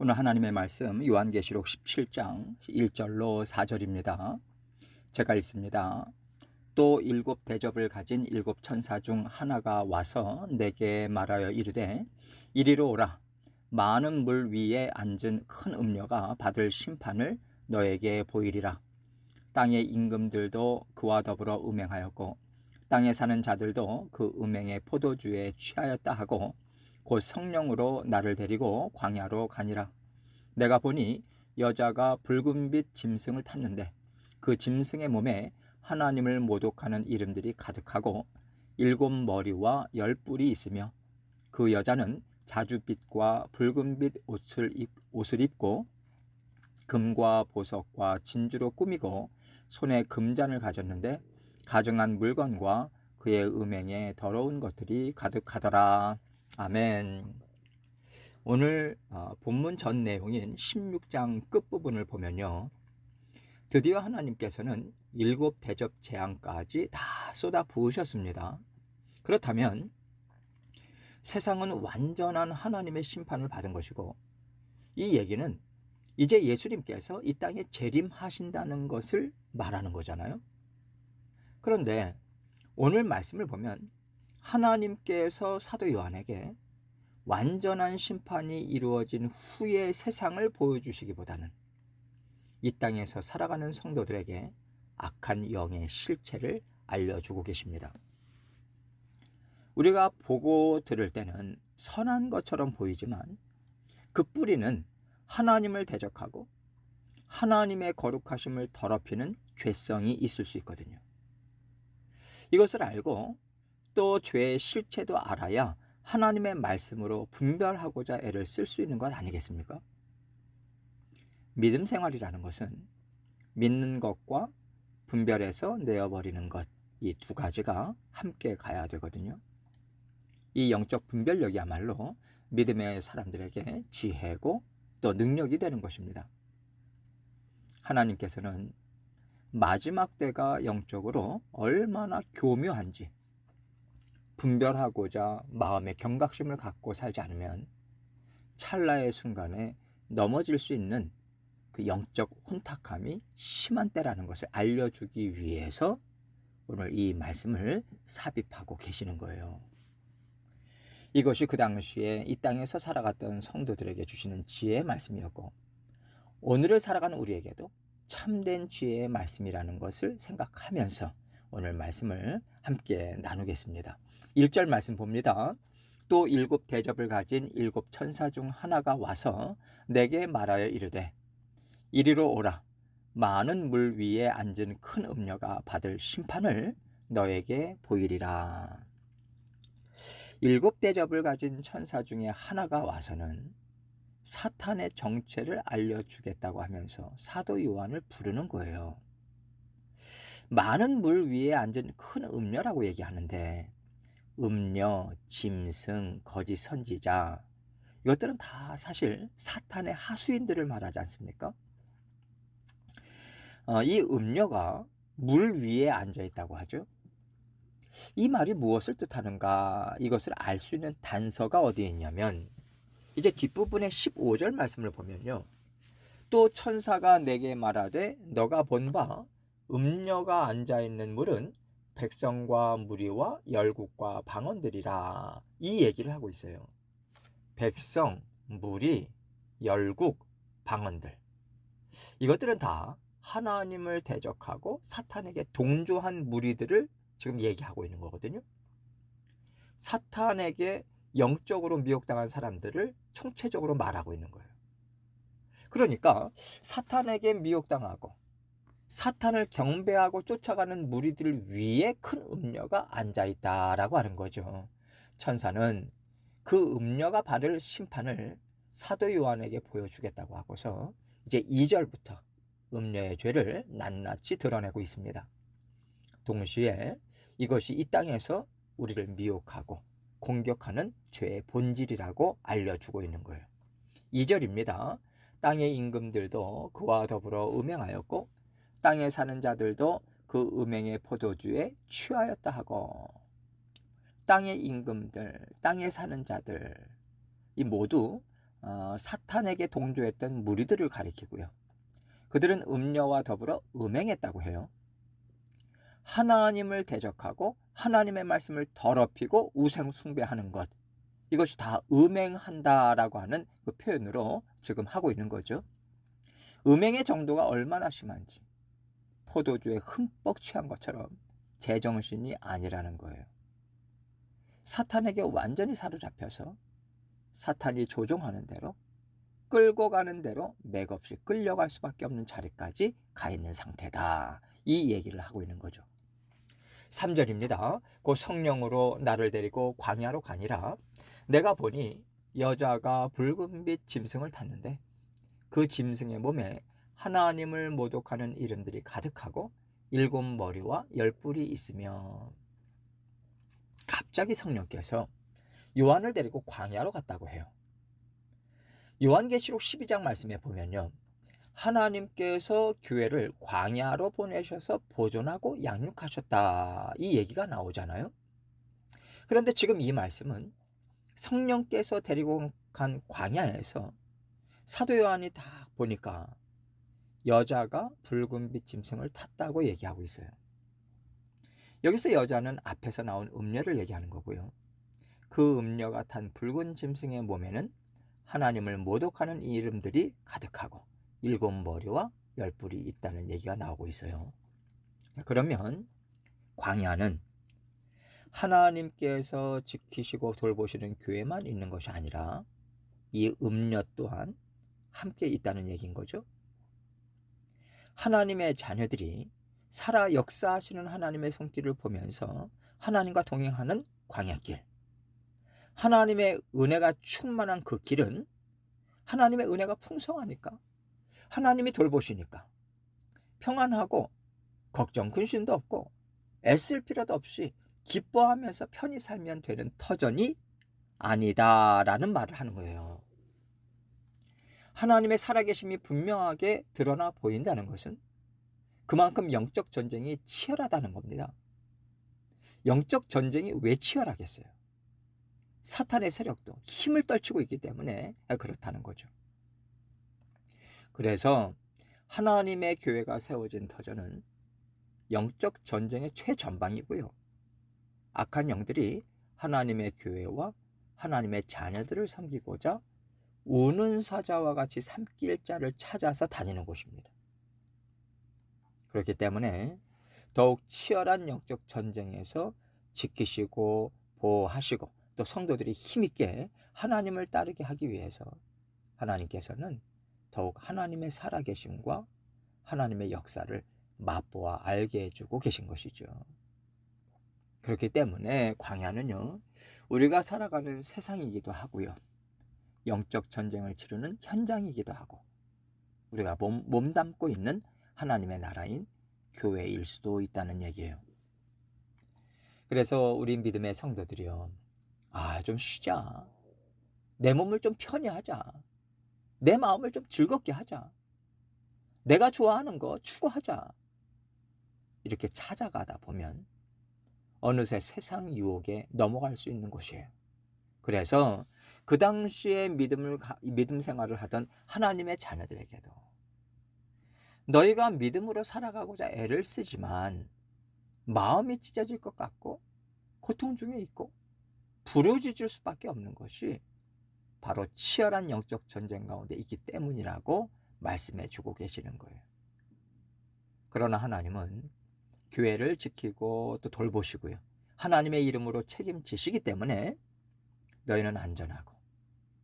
오늘 하나님의 말씀 요한계시록 17장 1절로 4절입니다. 제가 읽습니다. 또 일곱 대접을 가진 일곱 천사 중 하나가 와서 내게 말하여 이르되 이리로 오라. 많은 물 위에 앉은 큰 음녀가 받을 심판을 너에게 보이리라. 땅의 임금들도 그와 더불어 음행하였고 땅에 사는 자들도 그 음행의 포도주에 취하였다 하고 곧 성령으로 나를 데리고 광야로 가니라. 내가 보니 여자가 붉은빛 짐승을 탔는데 그 짐승의 몸에 하나님을 모독하는 이름들이 가득하고 일곱 머리와 열 뿔이 있으며 그 여자는 자주빛과 붉은빛 옷을 입고 금과 보석과 진주로 꾸미고 손에 금잔을 가졌는데 가증한 물건과 그의 음행에 더러운 것들이 가득하더라. 아멘. 오늘 본문 전 내용인 16장 끝부분을 보면요, 드디어 하나님께서는 일곱 대접 재앙까지 다 쏟아 부으셨습니다. 그렇다면 세상은 완전한 하나님의 심판을 받은 것이고, 이 얘기는 이제 예수님께서 이 땅에 재림하신다는 것을 말하는 거잖아요. 그런데 오늘 말씀을 보면 하나님께서 사도 요한에게 완전한 심판이 이루어진 후의 세상을 보여주시기보다는 이 땅에서 살아가는 성도들에게 악한 영의 실체를 알려주고 계십니다. 우리가 보고 들을 때는 선한 것처럼 보이지만 그 뿌리는 하나님을 대적하고 하나님의 거룩하심을 더럽히는 죄성이 있을 수 있거든요. 이것을 알고 또 죄의 실체도 알아야 하나님의 말씀으로 분별하고자 애를 쓸 수 있는 것 아니겠습니까? 믿음 생활이라는 것은 믿는 것과 분별해서 내어버리는 것, 이 두 가지가 함께 가야 되거든요. 이 영적 분별력이야말로 믿음의 사람들에게 지혜고 또 능력이 되는 것입니다. 하나님께서는 마지막 때가 영적으로 얼마나 교묘한지 분별하고자 마음의 경각심을 갖고 살지 않으면 찰나의 순간에 넘어질 수 있는 그 영적 혼탁함이 심한 때라는 것을 알려주기 위해서 오늘 이 말씀을 삽입하고 계시는 거예요. 이것이 그 당시에 이 땅에서 살아갔던 성도들에게 주시는 지혜의 말씀이었고, 오늘을 살아가는 우리에게도 참된 지혜의 말씀이라는 것을 생각하면서 오늘 말씀을 함께 나누겠습니다. 1절 말씀 봅니다. 또 일곱 대접을 가진 일곱 천사 중 하나가 와서 내게 말하여 이르되 이리로 오라. 많은 물 위에 앉은 큰 음녀가 받을 심판을 너에게 보이리라. 일곱 대접을 가진 천사 중에 하나가 와서는 사탄의 정체를 알려주겠다고 하면서 사도 요한을 부르는 거예요. 많은 물 위에 앉은 큰 음녀라고 얘기하는데 음녀, 짐승, 거짓 선지자, 이것들은 다 사실 사탄의 하수인들을 말하지 않습니까? 이 음녀가 물 위에 앉아 있다고 하죠. 이 말이 무엇을 뜻하는가? 이것을 알 수 있는 단서가 어디에 있냐면 이제 뒷부분의 15절 말씀을 보면요, 또 천사가 내게 말하되 너가 본 바 음녀가 앉아있는 물은 백성과 무리와 열국과 방언들이라, 이 얘기를 하고 있어요. 백성, 무리, 열국, 방언들, 이것들은 다 하나님을 대적하고 사탄에게 동조한 무리들을 지금 얘기하고 있는 거거든요. 사탄에게 영적으로 미혹당한 사람들을 총체적으로 말하고 있는 거예요. 그러니까 사탄에게 미혹당하고 사탄을 경배하고 쫓아가는 무리들 위에 큰 음녀가 앉아있다라고 하는 거죠. 천사는 그 음녀가 받을 심판을 사도 요한에게 보여주겠다고 하고서 이제 2절부터 음녀의 죄를 낱낱이 드러내고 있습니다. 동시에 이것이 이 땅에서 우리를 미혹하고 공격하는 죄의 본질이라고 알려주고 있는 거예요. 2절입니다. 땅의 임금들도 그와 더불어 음행하였고 땅에 사는 자들도 그 음행의 포도주에 취하였다 하고, 땅의 임금들, 땅에 사는 자들, 이 모두 사탄에게 동조했던 무리들을 가리키고요. 그들은 음녀와 더불어 음행했다고 해요. 하나님을 대적하고 하나님의 말씀을 더럽히고 우상 숭배하는 것, 이것이 다 음행한다라고 하는 그 표현으로 지금 하고 있는 거죠. 음행의 정도가 얼마나 심한지, 포도주에 흠뻑 취한 것처럼 제정신이 아니라는 거예요. 사탄에게 완전히 사로잡혀서 사탄이 조종하는 대로, 끌고 가는 대로 맥없이 끌려갈 수밖에 없는 자리까지 가 있는 상태다, 이 얘기를 하고 있는 거죠. 3절입니다. 그 성령으로 나를 데리고 광야로 가니라. 내가 보니 여자가 붉은빛 짐승을 탔는데 그 짐승의 몸에 하나님을 모독하는 이름들이 가득하고 7 머리와 10 뿔이 있으며. 갑자기 성령께서 요한을 데리고 광야로 갔다고 해요. 요한계시록 12장 말씀에 보면요, 하나님께서 교회를 광야로 보내셔서 보존하고 양육하셨다, 이 얘기가 나오잖아요. 그런데 지금 이 말씀은 성령께서 데리고 간 광야에서 사도 요한이 딱 보니까 여자가 붉은빛 짐승을 탔다고 얘기하고 있어요. 여기서 여자는 앞에서 나온 음녀를 얘기하는 거고요. 그 음녀가 탄 붉은 짐승의 몸에는 하나님을 모독하는 이름들이 가득하고 7 머리와 10 뿔이 있다는 얘기가 나오고 있어요. 그러면 광야는 하나님께서 지키시고 돌보시는 교회만 있는 것이 아니라 이 음녀 또한 함께 있다는 얘기인 거죠. 하나님의 자녀들이 살아 역사하시는 하나님의 손길을 보면서 하나님과 동행하는 광야길, 하나님의 은혜가 충만한 그 길은 하나님의 은혜가 풍성하니까, 하나님이 돌보시니까 평안하고 걱정 근심도 없고 애쓸 필요도 없이 기뻐하면서 편히 살면 되는 터전이 아니다라는 말을 하는 거예요. 하나님의 살아계심이 분명하게 드러나 보인다는 것은 그만큼 영적 전쟁이 치열하다는 겁니다. 영적 전쟁이 왜 치열하겠어요? 사탄의 세력도 힘을 떨치고 있기 때문에 그렇다는 거죠. 그래서 하나님의 교회가 세워진 터전은 영적 전쟁의 최전방이고요. 악한 영들이 하나님의 교회와 하나님의 자녀들을 섬기고자 우는 사자와 같이 삼킬 자를 찾아서 다니는 곳입니다. 그렇기 때문에 더욱 치열한 영적 전쟁에서 지키시고 보호하시고 또 성도들이 힘있게 하나님을 따르게 하기 위해서 하나님께서는 더욱 하나님의 살아계심과 하나님의 역사를 맛보아 알게 해주고 계신 것이죠. 그렇기 때문에 광야는요, 우리가 살아가는 세상이기도 하고요, 영적 전쟁을 치르는 현장이기도 하고, 우리가 몸담고 있는 하나님의 나라인 교회일 수도 있다는 얘기예요. 그래서 우리 믿음의 성도들이요, 좀 쉬자, 내 몸을 좀 편히 하자, 내 마음을 좀 즐겁게 하자, 내가 좋아하는 거 추구하자, 이렇게 찾아가다 보면 어느새 세상 유혹에 넘어갈 수 있는 곳이에요. 그래서 그 당시에 믿음 생활을 하던 하나님의 자녀들에게도 너희가 믿음으로 살아가고자 애를 쓰지만 마음이 찢어질 것 같고 고통 중에 있고 부르짖을 수밖에 없는 것이 바로 치열한 영적 전쟁 가운데 있기 때문이라고 말씀해 주고 계시는 거예요. 그러나 하나님은 교회를 지키고 또 돌보시고요, 하나님의 이름으로 책임지시기 때문에 너희는 안전하고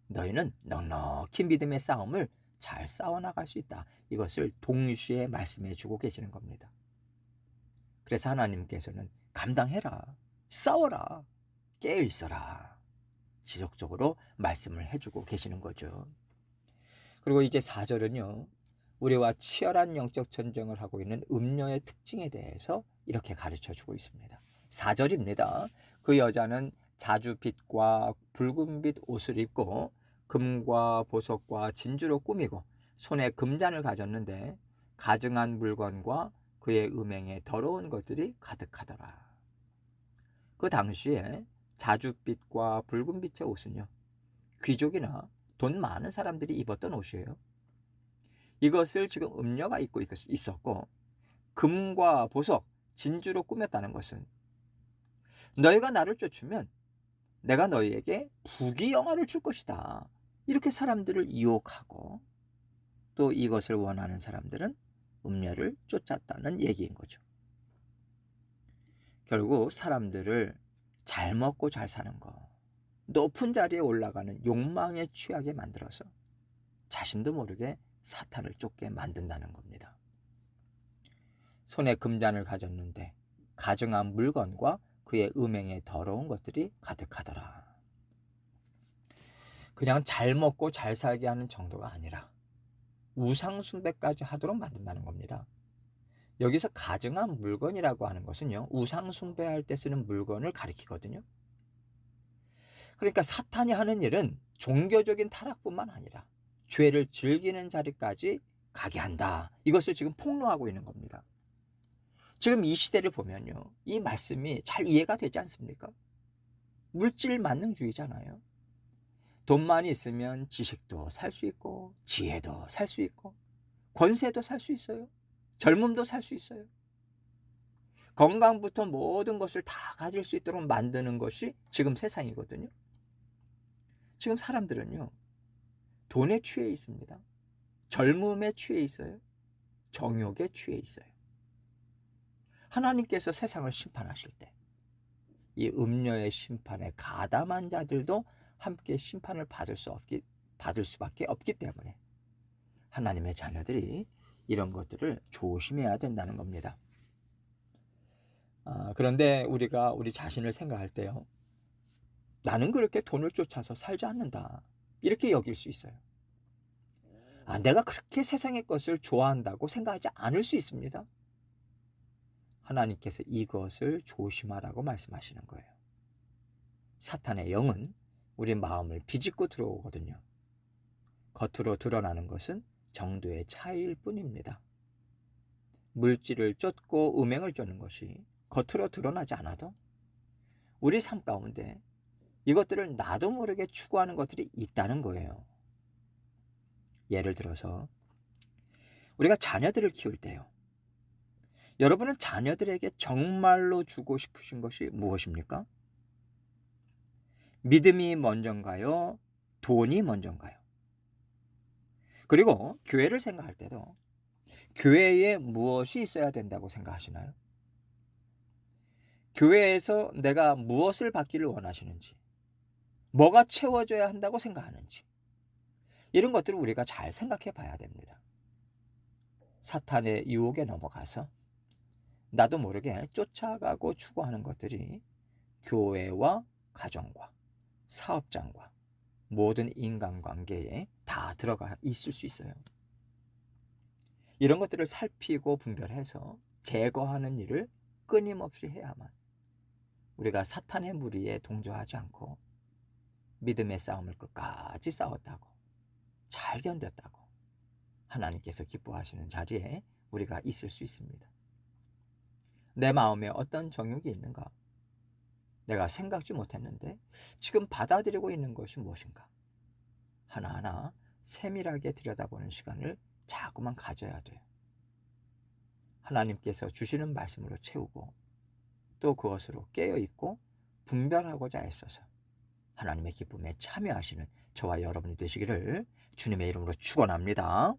너희는 넉넉히 믿음의 싸움을 잘 싸워나갈 수 있다, 이것을 동시에 말씀해 주고 계시는 겁니다. 그래서 하나님께서는 감당해라, 싸워라, 깨어있어라, 지속적으로 말씀을 해주고 계시는 거죠. 그리고 이제 4절은요, 우리와 치열한 영적 전쟁을 하고 있는 음녀의 특징에 대해서 이렇게 가르쳐주고 있습니다. 4절입니다. 그 여자는 자주빛과 붉은빛 옷을 입고 금과 보석과 진주로 꾸미고 손에 금잔을 가졌는데 가증한 물건과 그의 음행에 더러운 것들이 가득하더라. 그 당시에 자주빛과 붉은빛의 옷은요, 귀족이나 돈 많은 사람들이 입었던 옷이에요. 이것을 지금 음녀가 입고 있었고 금과 보석, 진주로 꾸몄다는 것은 너희가 나를 쫓으면 내가 너희에게 부귀영화를 줄 것이다. 이렇게 사람들을 유혹하고 또 이것을 원하는 사람들은 음녀를 쫓았다는 얘기인 거죠. 결국 사람들을 잘 먹고 잘 사는 거, 높은 자리에 올라가는 욕망에 취하게 만들어서 자신도 모르게 사탄을 쫓게 만든다는 겁니다. 손에 금잔을 가졌는데 가증한 물건과 그의 음행에 더러운 것들이 가득하더라. 그냥 잘 먹고 잘 살게 하는 정도가 아니라 우상 숭배까지 하도록 만든다는 겁니다. 여기서 가증한 물건이라고 하는 것은요, 우상 숭배할 때 쓰는 물건을 가리키거든요. 그러니까 사탄이 하는 일은 종교적인 타락뿐만 아니라 죄를 즐기는 자리까지 가게 한다. 이것을 지금 폭로하고 있는 겁니다. 지금 이 시대를 보면요, 이 말씀이 잘 이해가 되지 않습니까? 물질 만능주의잖아요. 돈만 있으면 지식도 살 수 있고 지혜도 살 수 있고 권세도 살 수 있어요. 젊음도 살 수 있어요. 건강부터 모든 것을 다 가질 수 있도록 만드는 것이 지금 세상이거든요. 지금 사람들은요, 돈에 취해 있습니다. 젊음에 취해 있어요. 정욕에 취해 있어요. 하나님께서 세상을 심판하실 때 이 음녀의 심판에 가담한 자들도 함께 심판을 받을 수밖에 없기 때문에 하나님의 자녀들이 이런 것들을 조심해야 된다는 겁니다. 그런데 우리가 우리 자신을 생각할 때요, 나는 그렇게 돈을 쫓아서 살지 않는다, 이렇게 여길 수 있어요. 내가 그렇게 세상의 것을 좋아한다고 생각하지 않을 수 있습니다. 하나님께서 이것을 조심하라고 말씀하시는 거예요. 사탄의 영은 우리 마음을 비집고 들어오거든요. 겉으로 드러나는 것은 정도의 차이일 뿐입니다. 물질을 쫓고 음행을 쫓는 것이 겉으로 드러나지 않아도 우리 삶 가운데 이것들을 나도 모르게 추구하는 것들이 있다는 거예요. 예를 들어서 우리가 자녀들을 키울 때요, 여러분은 자녀들에게 정말로 주고 싶으신 것이 무엇입니까? 믿음이 먼저인가요? 돈이 먼저인가요? 그리고 교회를 생각할 때도 교회에 무엇이 있어야 된다고 생각하시나요? 교회에서 내가 무엇을 받기를 원하시는지, 뭐가 채워져야 한다고 생각하는지, 이런 것들을 우리가 잘 생각해 봐야 됩니다. 사탄의 유혹에 넘어가서 나도 모르게 쫓아가고 추구하는 것들이 교회와 가정과 사업장과 모든 인간관계에 다 들어가 있을 수 있어요. 이런 것들을 살피고 분별해서 제거하는 일을 끊임없이 해야만 우리가 사탄의 무리에 동조하지 않고 믿음의 싸움을 끝까지 싸웠다고, 잘 견뎠다고 하나님께서 기뻐하시는 자리에 우리가 있을 수 있습니다. 내 마음에 어떤 정욕이 있는가? 내가 생각지 못했는데 지금 받아들이고 있는 것이 무엇인가? 하나하나 세밀하게 들여다보는 시간을 자꾸만 가져야 돼요. 하나님께서 주시는 말씀으로 채우고 또 그것으로 깨어있고 분별하고자 애써서 하나님의 기쁨에 참여하시는 저와 여러분이 되시기를 주님의 이름으로 축원합니다.